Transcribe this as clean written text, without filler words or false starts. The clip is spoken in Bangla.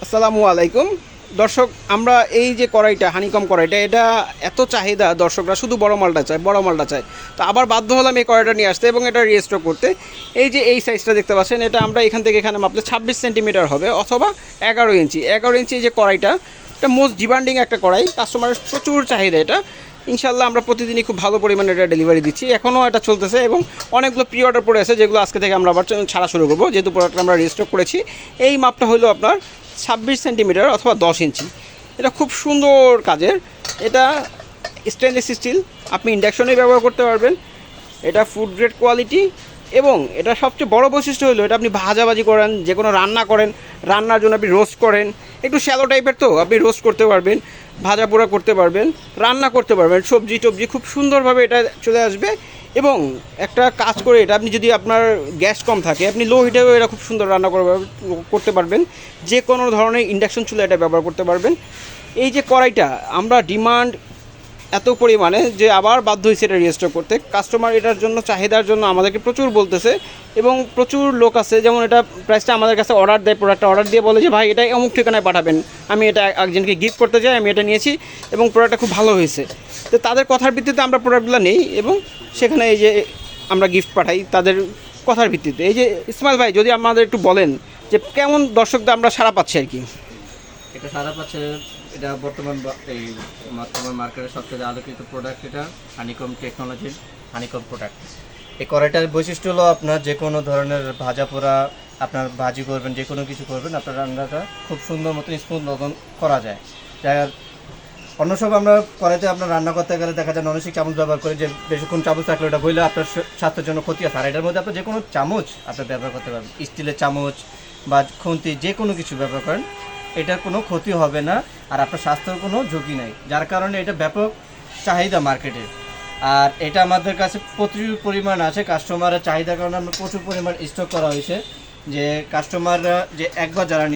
আসসালামু আলাইকুম দর্শক, আমরা এই যে কড়াইটা হানিকম কড়াইটা এটা এত চাহিদা, দর্শকরা শুধু বড় মালটা চায়, বড় মালটা চায়। তো আবার বাধ্য হলাম এই কড়াইটা নিয়ে আসতে এবং এটা রিস্টক করতে। এই যে এই সাইজটা দেখতে পাচ্ছেন, এটা আমরা এখান থেকে এখানে মাপলে 26 সেন্টিমিটার হবে অথবা 11 ইঞ্চি। 11 ইঞ্চি যে কড়াইটা, এটা মোস্ট ডিমান্ডিং একটা কড়াই, কাস্টমারের প্রচুর চাহিদা। এটা ইনশাল্লাহ আমরা প্রতিদিনই খুব ভালো পরিমাণে এটা ডেলিভারি দিচ্ছি, এখনও এটা চলতেছে এবং অনেকগুলো প্রি অর্ডার পড়ে আছে, যেগুলো আজকে থেকে আমরা আবার ছাড়া শুরু করবো, যেহেতু প্রোডাক্টটা আমরা রিস্টক করেছি। এই মাপটা হলো আপনার 26 সেন্টিমিটার অথবা 10 ইঞ্চি। এটা খুব সুন্দর কাজের। এটা স্টেনলেস স্টিল, আপনি ইন্ডাকশনে ব্যবহার করতে পারবেন। এটা ফুড গ্রেড কোয়ালিটি এবং এটা সবচেয়ে বড় বৈশিষ্ট্য হলো এটা আপনি ভাজাভাজি করেন, যে কোনো রান্না করেন, রান্নার জন্য আপনি রোস্ট করেন, একটু শ্যালো টাইপের, তো আপনি রোস্ট করতে পারবেন, ভাজা পোড়া করতে পারবেন, রান্না করতে পারবেন, সবজি টবজি খুব সুন্দরভাবে এটা চলে আসবে। এবং একটা কাজ করে, এটা আপনি যদি আপনার গ্যাস কম থাকে, আপনি লো হিটেও এটা খুব সুন্দর রান্না করতে পারবেন। যে কোনো ধরনের ইন্ডাকশন চুলা এটা ব্যবহার করতে পারবেন। এই যে কড়াইটা আমরা ডিমান্ড এত পরিমাণে যে আবার বাধ্য হয়েছে এটা রেজিস্টার করতে। কাস্টমার এটার জন্য চাহিদার জন্য আমাদেরকে প্রচুর বলতেছে এবং প্রচুর লোক আছে, যেমন এটা প্রাইসটা আমাদের কাছে অর্ডার দেয়, প্রোডাক্টটা অর্ডার দিয়ে বলে যে ভাই এটা অমুক ঠিকানায় পাঠাবেন, আমি এটা একজনকে গিফট করতে চাই, আমি এটা নিয়েছি এবং প্রোডাক্টটা খুব ভালো হয়েছে। তো তাদের কথার ভিত্তিতে আমরা প্রোডাক্টগুলো নেই এবং সেখানে এই যে আমরা গিফট পাঠাই তাদের কথার ভিত্তিতে। এই যে ইসমাইল ভাই, যদি আমাদের একটু বলেন যে কেমন দর্শকদের আমরা সাড়া পাচ্ছি আর কি। এটা সারা পাচ্ছে। এটা বর্তমান মার্কেটের সবচেয়ে আলোচিত প্রোডাক্ট। এটা হানিকম টেকনোলজির হানিকম প্রোডাক্ট। এই কড়াইটার বৈশিষ্ট্য হলো আপনার যে কোনো ধরনের ভাজা পোড়া, আপনার ভাজি করবেন, যে কোনো কিছু করবেন, আপনার রান্নাটা খুব সুন্দর মতন স্মুথ মতন করা যায়। অন্য সব আমরা কড়াইতে আপনার রান্না করতে গেলে দেখা যায় ননস্টিক চামচ ব্যবহার করে, যে বেশিক্ষণ চামচ থাকলে ওটা বইলে আপনার স্বাস্থ্যের জন্য ক্ষতি আছে। আর এটার মধ্যে আপনার যে কোনো চামচ আপনার ব্যবহার করতে পারবেন, স্টিলের চামচ বা খুন্তি, যে কোনো কিছু ব্যবহার করেন, এটার কোনো ক্ষতি হবে না আর আপনার স্বাস্থ্যের কোনো ঝুঁকি নাই, যার কারণে এটা ব্যাপক চাহিদা মার্কেটে। আর এটা আমাদের কাছে প্রচুর পরিমাণ আছে, কাস্টমারের চাহিদার কারণে আমরা প্রচুর পরিমাণ স্টক করা হয়েছে, যে কাস্টমাররা যে একবার যারা